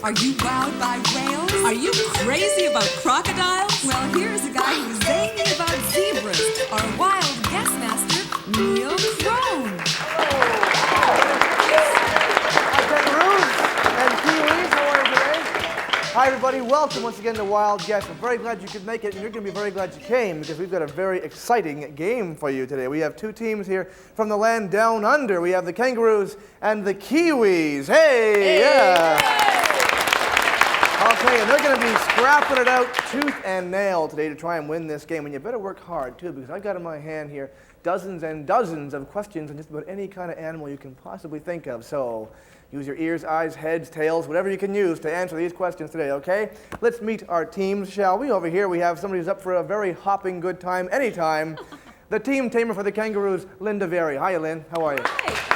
Are you wowed by whales? Are you crazy about crocodiles? Well, here's a guy who's zany about zebras, our wild guest master, Crone. Hi, kangaroos and kiwis. How are you today? Hi, everybody. Welcome once again to Wild Guest. I'm very glad you could make it, and you're going to be very glad you came because we've got a very exciting game for you today. We have two teams here from the land down under. We have the kangaroos and the kiwis. Hey! Yeah! Okay, and they're going to be scrapping it out tooth and nail today to try and win this game. And you better work hard, too, because I've got in my hand here dozens and dozens of questions on just about any kind of animal you can possibly think of. So use your ears, eyes, heads, tails, whatever you can use to answer these questions today, okay? Let's meet our teams, shall we? Over here we have somebody who's up for a very hopping good time anytime. The team tamer for the kangaroos, Linda Verry. Hi, Lynn. How are you? Hi.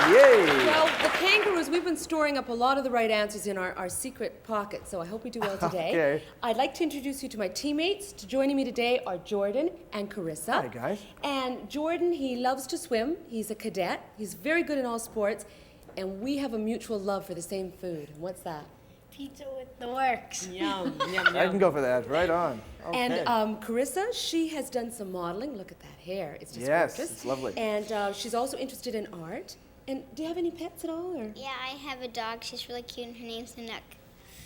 Yay! Well, the kangaroos, we've been storing up a lot of the right answers in our secret pocket, so I hope we do well today. Okay. I'd like to introduce you to my teammates. Joining me today are Jordan and Carissa. Hi, guys. And Jordan, he loves to swim. He's a cadet. He's very good in all sports. And we have a mutual love for the same food. What's that? Pizza with the works. Yum, yum, yum. I can go for that. Right on. Okay. And Carissa, she has done some modeling. Look at that hair. It's just yes, gorgeous. it's lovely. And she's also interested in art. And do you have any pets at all? Or? Yeah, I have a dog. She's really cute, and her name's Nanook.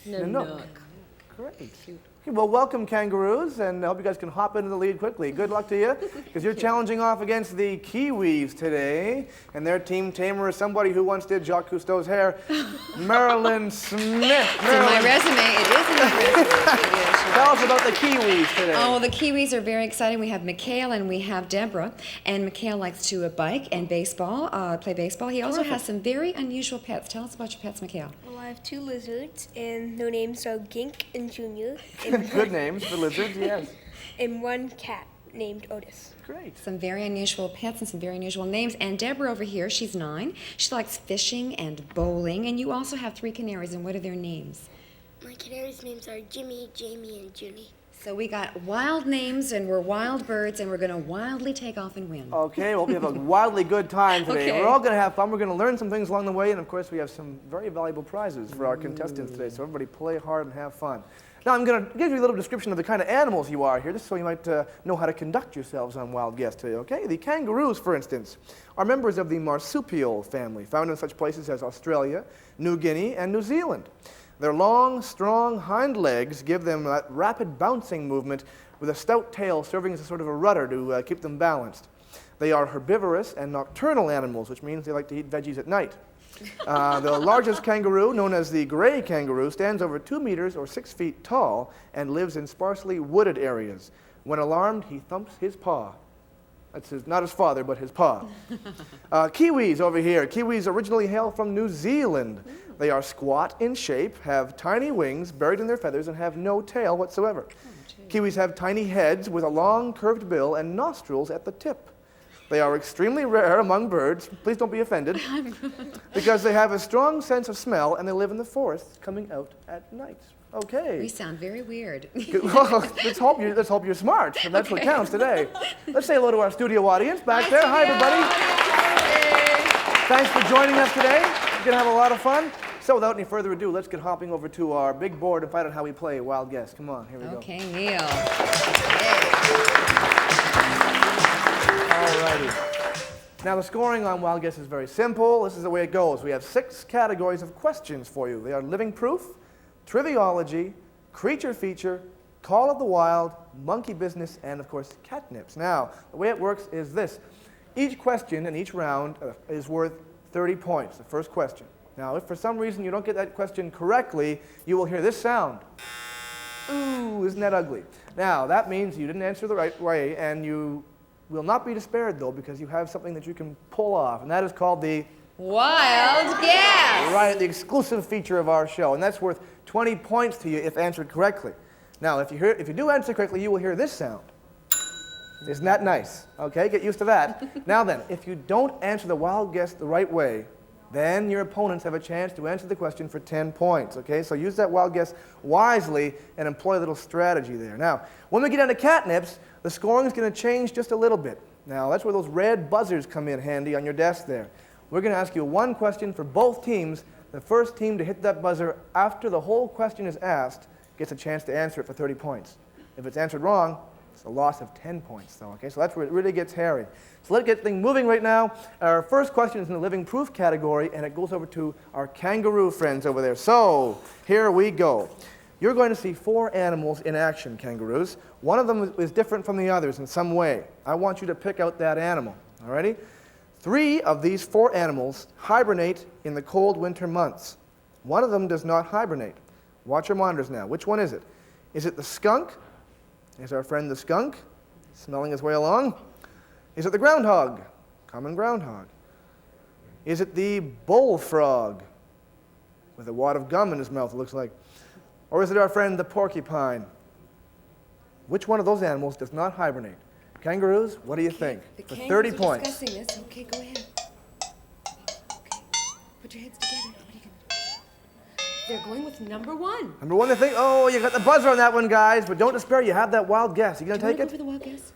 Nanook. Great. Okay, well, welcome, kangaroos, and I hope you guys can hop into the lead quickly. Good luck to you, because you're challenging off against the kiwis today, and their team tamer is somebody who once did Jacques Cousteau's hair, Mairlyn Smith. It's in my resume. It is in my resume. Tell us about the kiwis today. Oh, the kiwis are very exciting. We have Mikhail and we have Deborah, and Mikhail likes to bike and baseball, play baseball. He also has some very unusual pets. Tell us about your pets, Mikhail. Well, I have two lizards, and their names are Gink and Junior. Good names for lizards, yes. And one cat named Otis. Great. Some very unusual pets and some very unusual names. And Deborah over here, she's 9. She likes fishing and bowling. And you also have 3 canaries, and what are their names? My canaries' names are Jimmy, Jamie, and Junie. So we got wild names, and we're wild birds, and we're going to wildly take off and win. Okay, well, we have a wildly good time today. Okay. We're all going to have fun. We're going to learn some things along the way, and of course, we have some very valuable prizes for our contestants today. So everybody play hard and have fun. Now, I'm going to give you a little description of the kind of animals you are here, just so you might know how to conduct yourselves on Wild Guest today, okay? The kangaroos, for instance, are members of the marsupial family, found in such places as Australia, New Guinea, and New Zealand. Their long, strong hind legs give them that rapid bouncing movement with a stout tail serving as a sort of a rudder to keep them balanced. They are herbivorous and nocturnal animals, which means they like to eat veggies at night. The largest kangaroo, known as the gray kangaroo, stands over 2 meters or 6 feet tall and lives in sparsely wooded areas. When alarmed, he thumps his paw. That's not his father, but his paw. Kiwis over here. Kiwis originally hail from New Zealand. They are squat in shape, have tiny wings buried in their feathers, and have no tail whatsoever. Kiwis have tiny heads with a long curved bill and nostrils at the tip. They are extremely rare among birds, please don't be offended, because they have a strong sense of smell and they live in the forests coming out at night. Okay. We sound very weird. Well, let's hope you're smart, and that's what counts today. Let's say hello to our studio audience back there. Hi, everybody. Thanks for joining us today. We're going to have a lot of fun. So without any further ado, let's get hopping over to our big board and find out how we play Wild Guess. Come on, here we go. Okay, Neil. Alrighty. Now the scoring on Wild Guess is very simple. This is the way it goes. We have 6 categories of questions for you. They are living proof, triviology, creature feature, call of the wild, monkey business, and of course catnips. Now, the way it works is this. Each question in each round is worth 30 points, the first question. Now, if for some reason you don't get that question correctly, you will hear this sound. Ooh, isn't that ugly? Now, that means you didn't answer the right way, and you will not be despaired, though, because you have something that you can pull off, and that is called the Wild guess. Right, the exclusive feature of our show, and that's worth 20 points to you if answered correctly. Now, if you do answer correctly, you will hear this sound. Isn't that nice? Okay, get used to that. Now then, if you don't answer the wild guess the right way, then your opponents have a chance to answer the question for 10 points, okay? So use that wild guess wisely and employ a little strategy there. Now, when we get into catnips, the scoring is going to change just a little bit. Now, that's where those red buzzers come in handy on your desk there. We're going to ask you one question for both teams. The first team to hit that buzzer after the whole question is asked gets a chance to answer it for 30 points. If it's answered wrong, it's a loss of 10 points, though, okay? So that's where it really gets hairy. So let's get things moving right now. Our first question is in the living proof category, and it goes over to our kangaroo friends over there. So here we go. You're going to see 4 animals in action, kangaroos. One of them is different from the others in some way. I want you to pick out that animal, all righty? 3 of these 4 animals hibernate in the cold winter months. One of them does not hibernate. Watch your monitors now. Which one is it? Is it the skunk? Here's our friend the skunk, smelling his way along. Is it the groundhog? Common groundhog. Is it the bullfrog? With a wad of gum in his mouth, it looks like. Or is it our friend the porcupine? Which one of those animals does not hibernate? Kangaroos, what do you think? For 30 points. Discussing this. Okay, go ahead. Okay, put your heads together. What are you gonna do? They're going with number 1. Number 1, they think, oh, you got the buzzer on that one, guys, but don't despair, you have that wild guess. You gonna take Go it? for the wild guess.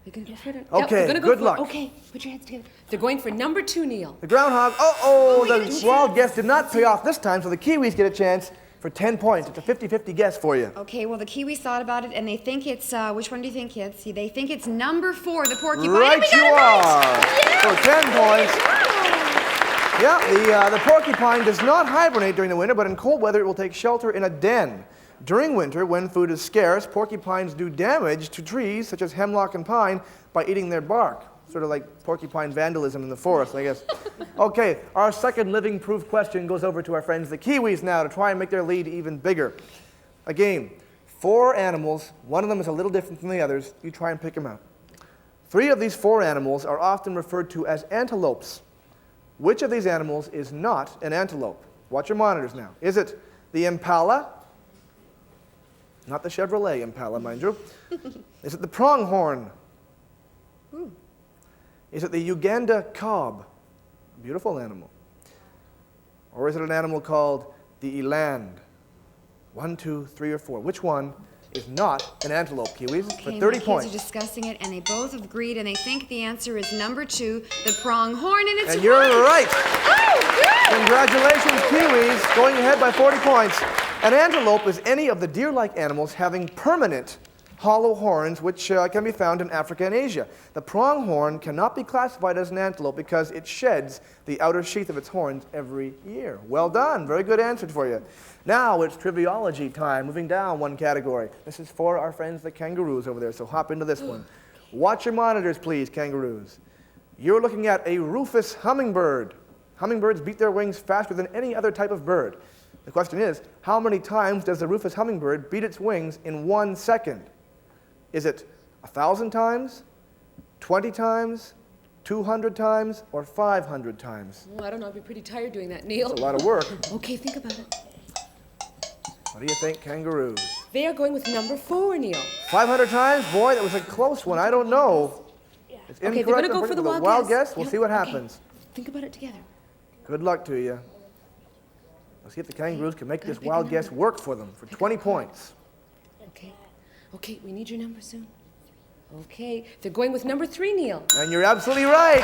You're gonna go for it? Okay, Yep, gonna go good for luck. It. Okay, put your heads together. They're going for number 2, Neil. The groundhog, the wild guess did not pay off this time, so the Kiwis get a chance for 10 points. It's a 50-50 guess for you. Okay, well, the Kiwis thought about it, and they think it's, which one do you think, kids? See, they think it's number 4, the porcupine. Right you are. For 10 points. Yeah, the porcupine does not hibernate during the winter, but in cold weather it will take shelter in a den. During winter, when food is scarce, porcupines do damage to trees such as hemlock and pine by eating their bark. Sort of like porcupine vandalism in the forest, I guess. Okay, our second living proof question goes over to our friends the Kiwis now to try and make their lead even bigger. Again, 4 animals, one of them is a little different from the others. You try and pick them out. 3 of these 4 animals are often referred to as antelopes. Which of these animals is not an antelope? Watch your monitors now. Is it the impala? Not the Chevrolet Impala, mind you. Is it the pronghorn? Is it the Uganda cob? Beautiful animal. Or is it an animal called the eland? 1, 2, 3, or 4. Which one is not an antelope, Kiwis? Okay, For 30 my points. kids are discussing it, and they both have agreed, and they think the answer is number 2, the pronghorn, and it's And you're right. Oh, good! Congratulations, Kiwis, going ahead by 40 points. An antelope is any of the deer-like animals having permanent hollow horns, which can be found in Africa and Asia. The pronghorn cannot be classified as an antelope because it sheds the outer sheath of its horns every year. Well done. Very good answer for you. Now it's Triviology time, moving down one category. This is for our friends the kangaroos over there, so hop into this one. Watch your monitors, please, kangaroos. You're looking at a rufous hummingbird. Hummingbirds beat their wings faster than any other type of bird. The question is, how many times does the rufous hummingbird beat its wings in 1 second? Is it 1,000 times, 20 times, 200 times, or 500 times? Oh, I don't know. I'd be pretty tired doing that, Neil. It's a lot of work. Okay, think about it. What do you think, kangaroos? They are going with number 4, Neil. 500 times? Boy, that was a close one. I don't know. It's Okay, they're incorrect. gonna go for the wild wild guess. guess. We'll Yep, see what okay. happens. Think about it together. Good luck to you. Let's see if the kangaroos can make this wild guess work for them for 20 points. Okay. Okay, we need your number soon. Okay, they're going with number 3, Neil. And you're absolutely right.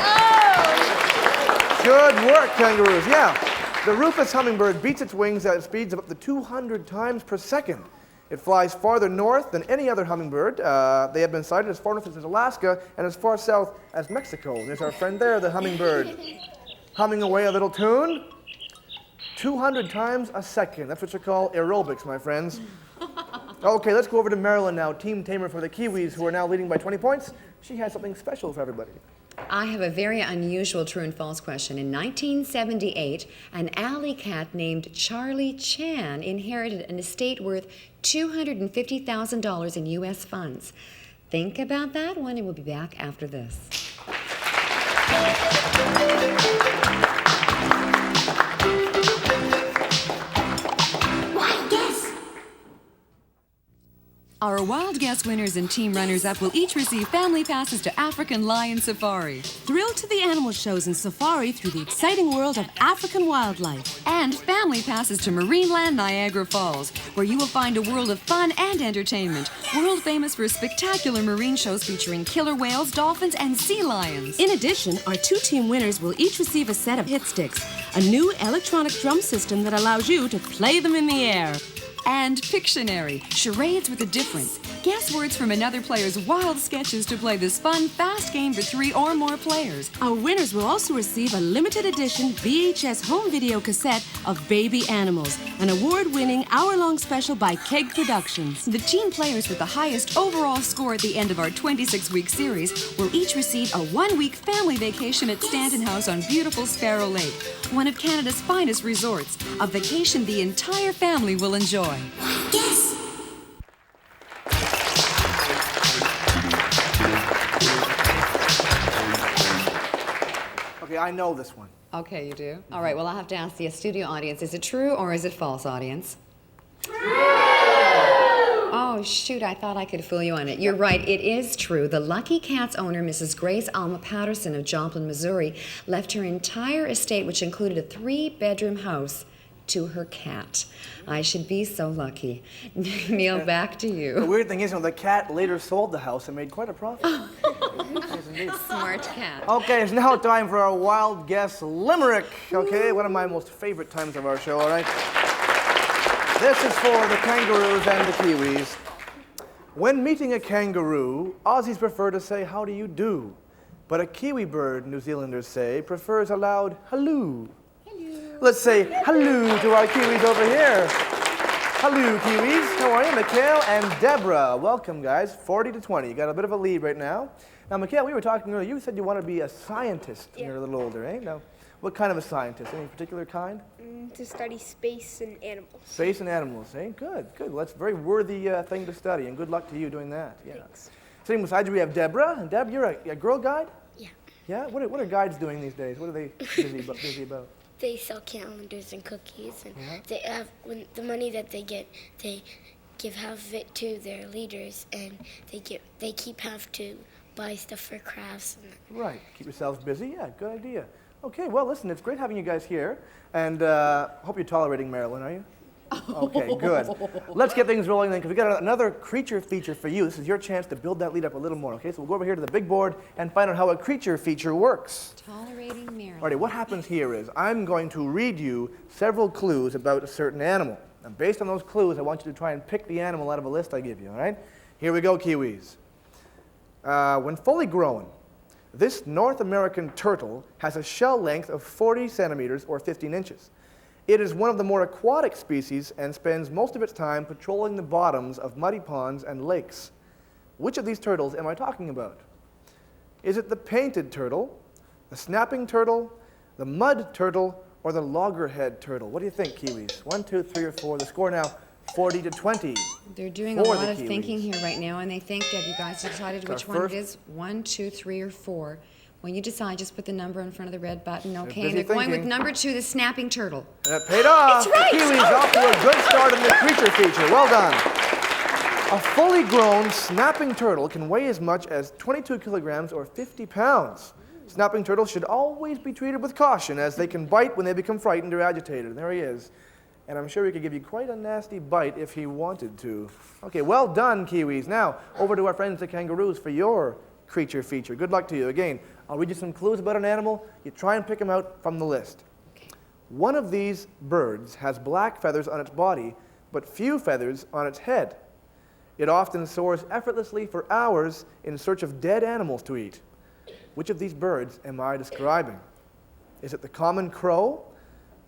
Good work, kangaroos. Yeah, the rufous hummingbird beats its wings at speeds of up to 200 times per second. It flies farther north than any other hummingbird. They have been sighted as far north as Alaska and as far south as Mexico. There's our friend there, the hummingbird, humming away a little tune. 200 times a second. That's what you call aerobics, my friends. Okay, let's go over to Mairlyn now, team tamer for the Kiwis, who are now leading by 20 points. She has something special for everybody. I have a very unusual true and false question. In 1978, an alley cat named Charlie Chan inherited an estate worth $250,000 in U.S. funds. Think about that one, and we'll be back after this. Our Wild Guess winners and team runners-up will each receive family passes to African Lion Safari. Thrill to the animal shows and safari through the exciting world of African wildlife. And family passes to Marineland Niagara Falls, where you will find a world of fun and entertainment, world famous for spectacular marine shows featuring killer whales, dolphins, and sea lions. In addition, our 2 team winners will each receive a set of hit sticks, a new electronic drum system that allows you to play them in the air. And Pictionary, charades with a difference. Guess words from another player's wild sketches to play this fun, fast game for 3 or more players. Our winners will also receive a limited edition VHS home video cassette of Baby Animals, an award-winning hour-long special by Keg Productions. The team players with the highest overall score at the end of our 26-week series will each receive a 1-week family vacation at Stanton House on beautiful Sparrow Lake, one of Canada's finest resorts, a vacation the entire family will enjoy. Yes. Okay, I know this one. Okay, you do? All right, well, I'll have to ask the studio audience, is it true or is it false, audience? True! Oh, shoot, I thought I could fool you on it. You're right, it is true. The Lucky Cat's owner, Mrs. Grace Alma Patterson of Joplin, Missouri, left her entire estate, which included a 3-bedroom house, to her cat. I should be so lucky. Neil, back to The you. weird thing is, the cat later sold the house and made quite a profit. Yes, indeed. Smart cat. Okay, it's now time for our Wild Guess Limerick. Okay, one of my most favorite times of our show, all right? This is for the kangaroos and the kiwis. When meeting a kangaroo, Aussies prefer to say, "How do you do?" But a kiwi bird, New Zealanders say, prefers a loud "halloo." Let's say hello to our Kiwis over here. Hello, Kiwis. How are you? Mikhail and Deborah. Welcome, guys. 40-20. You got a bit of a lead right now. Now, Mikhail, we were talking earlier. You said you want to be a scientist when you're a little older, eh? Now, what kind of a scientist? Any particular kind? To study space and animals. Space and animals, eh? Good, good. Well, that's a very worthy thing to study, and good luck to you doing that. Yeah. Thanks. Sitting beside you, we have Deborah. And Deb, you're a girl guide? Yeah. Yeah? What are guides doing these days? What are they busy about? They sell calendars and cookies, and they have when the money that they get, they give half of it to their leaders, and they keep half to buy stuff for crafts. And Right. Keep yourselves busy. Yeah, good idea. Okay, well, listen, it's great having you guys here, and hope you're tolerating Mairlyn, are you? Okay, good. Let's get things rolling then, because we got another creature feature for you. This is your chance to build that lead up a little more, okay? So we'll go over here to the big board and find out how a creature feature works. Tolerating Mairlyn. Alrighty, what happens here is I'm going to read you several clues about a certain animal. And based on those clues, I want you to try and pick the animal out of a list I give you, all right? Here we go, Kiwis. When fully grown, this North American turtle has a shell length of 40 centimeters or 15 inches. It is one of the more aquatic species and spends most of its time patrolling the bottoms of muddy ponds and lakes. Which of these turtles am I talking about? Is it the painted turtle, the snapping turtle, the mud turtle, or the loggerhead turtle? What do you think, Kiwis? 1, 2, 3, or 4. The score now, 40-20. They're doing a For lot the of Kiwis. thinking here right now, and they think, have you guys decided which one it is? 1, 2, 3, or 4. When you decide, just put the number in front of the red button, okay? busy And they're going with thinking. number 2, the snapping turtle. And it paid off. It's right. The Kiwis off to a good start in the creature feature. Well done. A fully grown snapping turtle can weigh as much as 22 kilograms or 50 pounds. Snapping turtles should always be treated with caution, as they can bite when they become frightened or agitated. And there he is. And I'm sure he could give you quite a nasty bite if he wanted to. Okay, well done, Kiwis. Now, over to our friends the kangaroos for your creature feature. Good luck to you. Again, I'll read you some clues about an animal. You try and pick them out from the list. One of these birds has black feathers on its body, but few feathers on its head. It often soars effortlessly for hours in search of dead animals to eat. Which of these birds am I describing? Is it the common crow,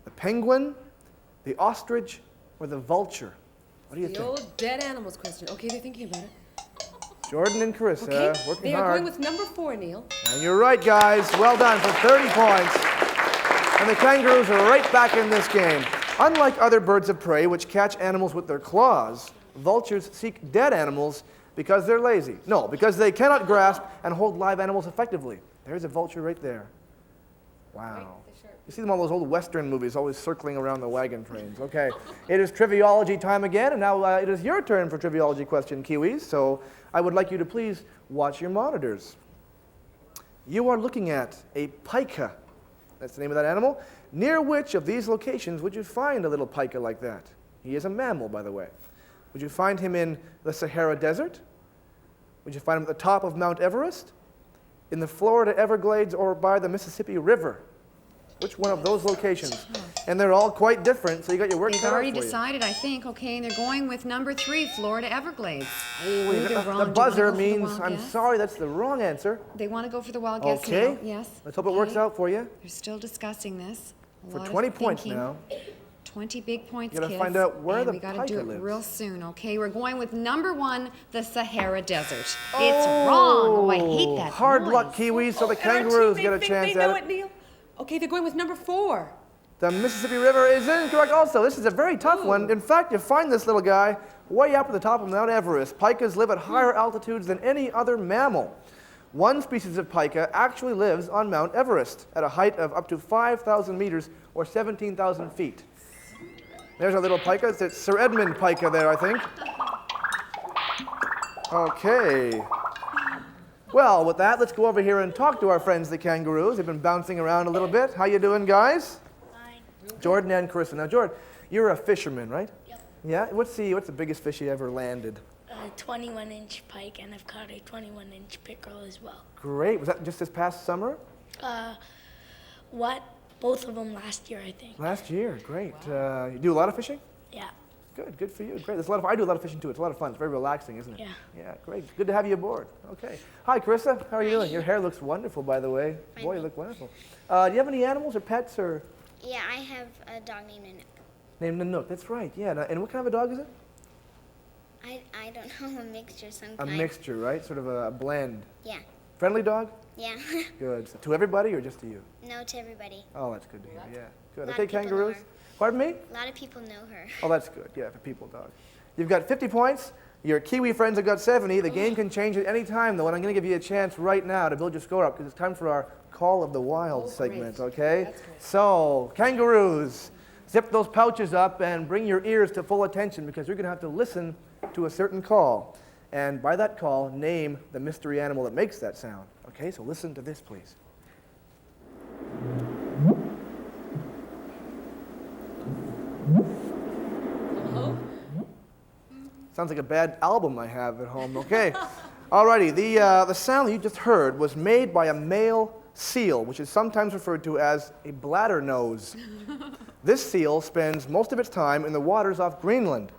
the penguin, the ostrich, or the vulture? What do you The think? old dead animals question. Okay, they're thinking about it. Jordan and Carissa, Okay, working they are hard. going with number 4, Neil. And you're right, guys. Well done for 30 points. And the kangaroos are right back in this game. Unlike other birds of prey, which catch animals with their claws, vultures seek dead animals because they're lazy. No, because they cannot grasp and hold live animals effectively. There's a vulture right there. Wow. You see them all those old Western movies, always circling around the wagon trains. Okay, it is Triviology time again, and now it is your turn for Triviology question, Kiwis. So I would like you to please watch your monitors. You are looking at a pika. That's the name of that animal. Near which of these locations would you find a little pika like that? He is a mammal, by the way. Would you find him in the Sahara Desert? Would you find him at the top of Mount Everest? In the Florida Everglades or by the Mississippi River? Which one of those locations? And they're all quite different, so you got your work They've cut out already for you. decided, I think, okay, and they're going with number 3, Florida Everglades. Oh, Ooh, they're wrong. the Do you buzzer wanna go for the means, wild I'm guess? sorry, that's the wrong answer. They want to go for the wild guess Okay. now. Yes. Let's hope it works Okay. out for you. They're still discussing this. A For lot of 20 points thinking. now. 20 big points, You gotta kids. find out where and the we gotta pika do it lives. real soon, okay? We're going with number 1, the Sahara Desert. It's wrong. Oh, I hate that Hard noise. luck, Kiwis, so the And our kangaroos team, get a they chance think they know at it, it. Neil. Okay, they're going with number 4. The Mississippi River is incorrect also. This is a very tough one. In fact, you find this little guy way up at the top of Mount Everest. Pikas live at higher altitudes than any other mammal. One species of pika actually lives on Mount Everest at a height of up to 5,000 meters or 17,000 feet. There's our little pika. It's Sir Edmund pika there, I think. Okay. Well, with that, let's go over here and talk to our friends, the kangaroos. They've been bouncing around a little bit. How you doing, guys? Fine. Jordan and Carissa. Now, Jordan, you're a fisherman, right? Yep. Yeah? What's the biggest fish you ever landed? A 21-inch pike, and I've caught a 21-inch pickerel as well. Great. Was that just this past summer? What? Both of them last year, I think. Last year. Great. You do a lot of fishing? Yeah. Good for you. Great. I do a lot of fishing too. It's a lot of fun. It's very relaxing, isn't it? Yeah. Yeah, great. Good to have you aboard. Okay. Hi, Carissa. How are you doing? Your hair looks wonderful, by the way. Boy, you look wonderful. Do you have any animals or pets or? Yeah, I have a dog named Nanook. Named Nanook. That's right. Yeah. And what kind of a dog is it? I don't know, a mixture some A kind. mixture, right? Sort of a blend. Yeah, Friendly dog? yeah. Good. So to everybody or just to you? No, to everybody. Oh, that's good to hear. Yeah. Good. Lot Okay, of people know kangaroos. her. Pardon me? A lot of people know her. Oh, that's good. Yeah, for people dog. You've got 50 points. Your Kiwi friends have got 70. The game can change at any time, though, and I'm going to give you a chance right now to build your score up because it's time for our Call of the Wild segment, okay? That's great. So, kangaroos, zip those pouches up and bring your ears to full attention because you're going to have to listen to a certain call. And by that call, name the mystery animal that makes that sound. Okay, so listen to this, please. Sounds like a bad album I have at home. Okay. Alrighty, the sound that you just heard was made by a male seal, which is sometimes referred to as a bladder nose. This seal spends most of its time in the waters off Greenland.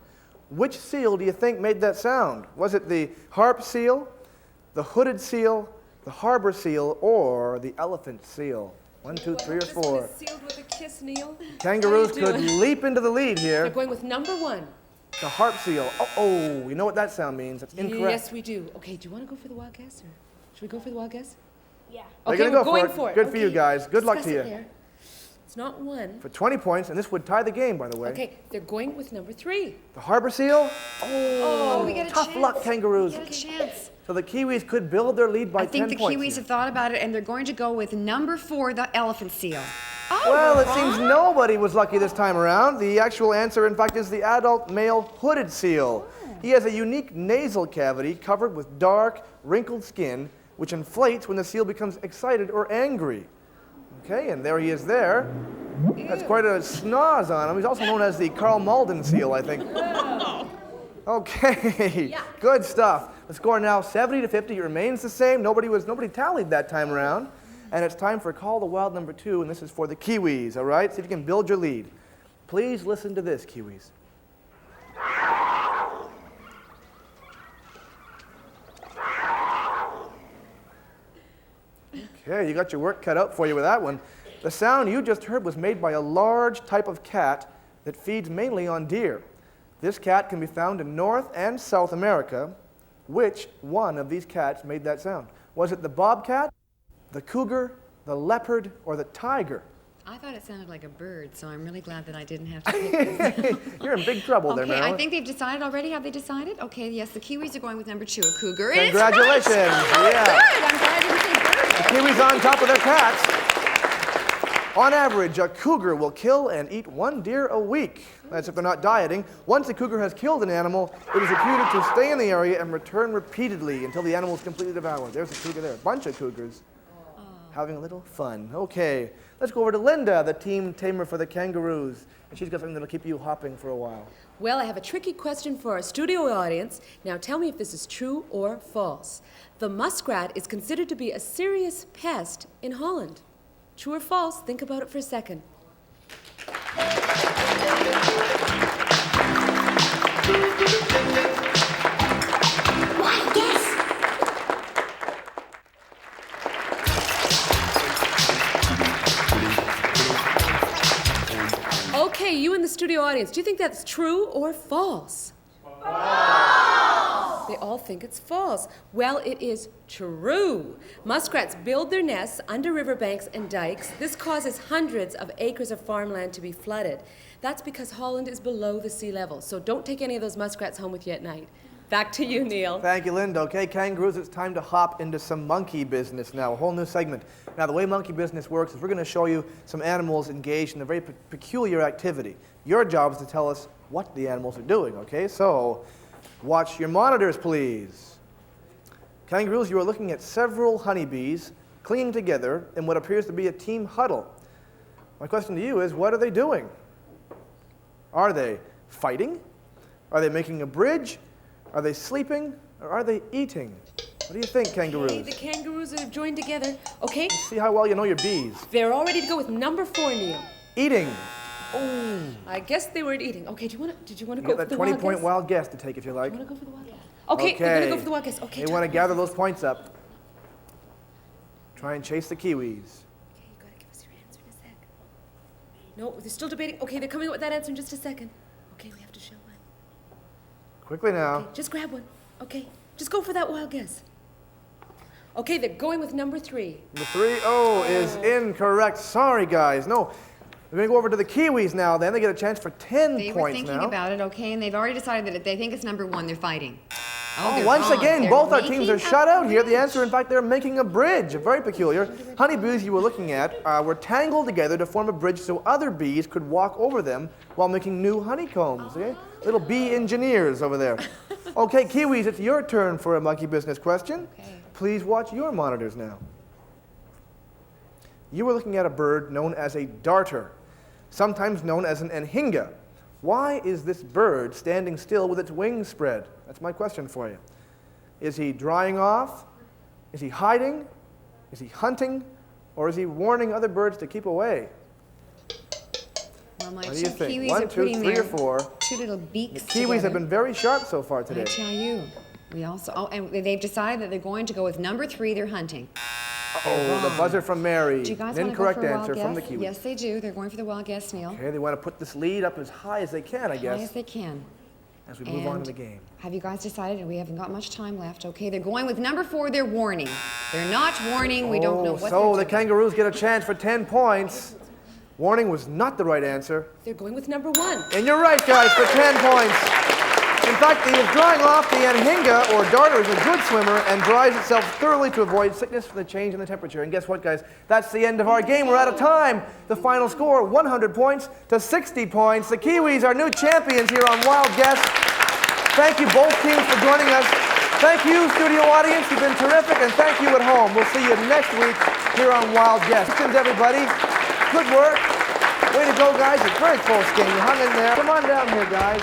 Which seal do you think made that sound? Was it the harp seal, the hooded seal, the harbor seal, or the elephant seal? 1, 2, 3, or This one 4. is sealed with a kiss, Neil. Kangaroos How you could doing? leap into the lead They're here. going with number 1. The harp seal. Oh, you know what that sound means. That's incorrect. Yes, we do. Okay, do you want to go for the wild guess, or should we go for the wild guess? Yeah. They're Okay, gonna we're go going for it. for it. Good for you Okay. guys. Good luck Discuss to it you. there. It's not 1. For 20 points, and this would tie the game, by the way. Okay, they're going with number 3. The harbor seal. Oh, we get a Tough chance. luck, kangaroos. We get a chance. So the Kiwis could build their lead by I 10 think the points. Kiwis here. have thought about it, and they're going to go with number 4, the elephant seal. Well, it seems nobody was lucky this time around. The actual answer, in fact, is the adult male hooded seal. He has a unique nasal cavity covered with dark, wrinkled skin, which inflates when the seal becomes excited or angry. Okay, and there he is there. That's quite a schnoz on him. He's also known as the Carl Malden seal, I think. Okay, good stuff. The score now 70 to 50. It remains the same. Nobody tallied that time around. And it's time for Call the Wild number 2, and this is for the Kiwis, all right? See if you can build your lead. Please listen to this, Kiwis. Okay, you got your work cut out for you with that one. The sound you just heard was made by a large type of cat that feeds mainly on deer. This cat can be found in North and South America. Which one of these cats made that sound? Was it the bobcat, the cougar, the leopard, or the tiger? I thought it sounded like a bird, so I'm really glad that I didn't have to pick this. You're in big trouble there, Okay, Mairlyn. I think they've decided already. Have they decided? Okay, yes, the Kiwis are going with number 2, a cougar. Congratulations. It's right. Yeah. Good. I'm glad I didn't say bird. The Kiwis on top of their cats. On average, a cougar will kill and eat 1 deer a week. That's if they're not dieting. Once a cougar has killed an animal, it is reputed to stay in the area and return repeatedly until the animal is completely devoured. There's a cougar there, a bunch of cougars having a little fun. Okay, let's go over to Linda, the team tamer for the kangaroos. And she's got something that'll keep you hopping for a while. Well, I have a tricky question for our studio audience. Now tell me if this is true or false. The muskrat is considered to be a serious pest in Holland. True or false? Think about it for a second. Wild guess. Okay, you in the studio audience, do you think that's true or false? False! They all think it's false. Well, it is true. Muskrats build their nests under riverbanks and dikes. This causes hundreds of acres of farmland to be flooded. That's because Holland is below the sea level, so don't take any of those muskrats home with you at night. Back to you, Neil. Thank you, Linda. Okay, kangaroos, it's time to hop into some monkey business now, a whole new segment. Now, the way monkey business works is we're going to show you some animals engaged in a very peculiar activity. Your job is to tell us what the animals are doing, okay? So, watch your monitors, please. Kangaroos, you are looking at several honeybees clinging together in what appears to be a team huddle. My question to you is, what are they doing? Are they fighting? Are they making a bridge? Are they sleeping, or are they eating? What do you think, kangaroos? Okay, the kangaroos are joined together. Okay, See how well you know your bees. they're all ready to go with number 4, Neil. Eating. I guess they weren't eating. Okay, did you want to You go get for that the wild 20-point guess? wild guess to take if you like. You want to go for the wild guess? Okay, they're going to go for the wild guess. Okay, They want to gather those points up. Try and chase the kiwis. Okay, you got to give us your answer in a sec. No, they're still debating. Okay, they're coming up with that answer in just a second. Okay, we have to show one. Quickly now. Okay, just grab one. Okay, just go for that wild guess. Okay, they're going with number 3. Number 3, is incorrect. Sorry, guys. No, we're going to go over to the kiwis now. Then they get a chance for 10 They were points thinking now. about it, okay, and they've already decided that they think it's number 1. They're fighting. They're Once gone. again, They're both our teams making are a shut out here. The bridge. answer, in fact, they're making a bridge. Very peculiar. Honeybees you were looking at were tangled together to form a bridge so other bees could walk over them while making new honeycombs. Okay? Little bee engineers over there. Okay, kiwis, it's your turn for a monkey business question. Okay. Please watch your monitors now. You were looking at a bird known as a darter, sometimes known as an anhinga. Why is this bird standing still with its wings spread? That's my question for you. Is he drying off? Is he hiding? Is he hunting? Or is he warning other birds to keep away? Well, my What do two you think? kiwis 1, are 2, putting 3, their or 4? 2 little beaks Kiwis together. have been very sharp so far I today. tell you. We also, and they've decided that they're going to go with number 3, they're hunting. Oh, the buzzer from Mary. Do you guys An want to go incorrect for a wild answer guess? from the kiwis. Yes, they do. They're going for the wild guess, Neil. Okay, they want to put this lead up as high as they can, I High guess, as they can. as we move on And to the game. Have you guys decided? We haven't got much time left. Okay, they're going with number 4, they're warning. They're not warning, we don't know what So the they're doing. kangaroos get a chance for 10 points. Warning was not the right answer. They're going with number 1. And you're right, guys, for 10 points. In fact, he is drying off. The anhinga, or darter, is a good swimmer and dries itself thoroughly to avoid sickness from the change in the temperature. And guess what, guys? That's the end of our game. We're out of time. The final score, 100 points to 60 points. The Kiwis are new champions here on Wild Guess. Thank you both teams for joining us. Thank you, studio audience. You've been terrific. And thank you at home. We'll see you next week here on Wild Guess. Thanks, everybody. Good work. Way to go, guys. It's a very close game. You hung in there. Come on down here, guys.